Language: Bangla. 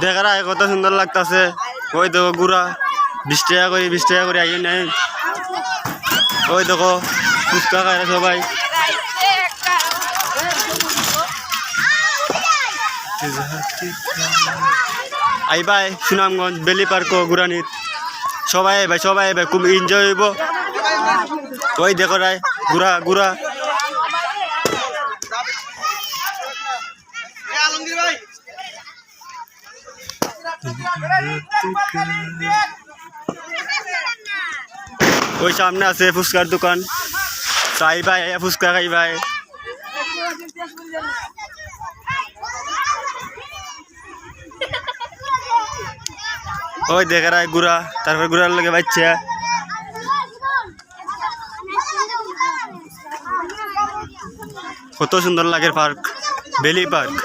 দেখার আগে কত সুন্দর লাগতেছে। ওই দেখো গুড়া 20 টাকা করে আইয়ে নেই। ওই দেখো ফুচকা খায় সবাই। আইবাই সুনামগঞ্জ বেলি পার্ক গুরানিত সবাই আইবাই খুব এনজয় হইব। ওই দেখো রায় গুড়া গুড়া ওই সামনে আছে ফুচকার দোকান। চাই ভাই ফুচকা খাই ভাই। ওই দেখে রায় গুড়া, তারপর গুড়ার লগে বাচ্চা। কত সুন্দর লাগে পার্ক, বেলি পার্ক।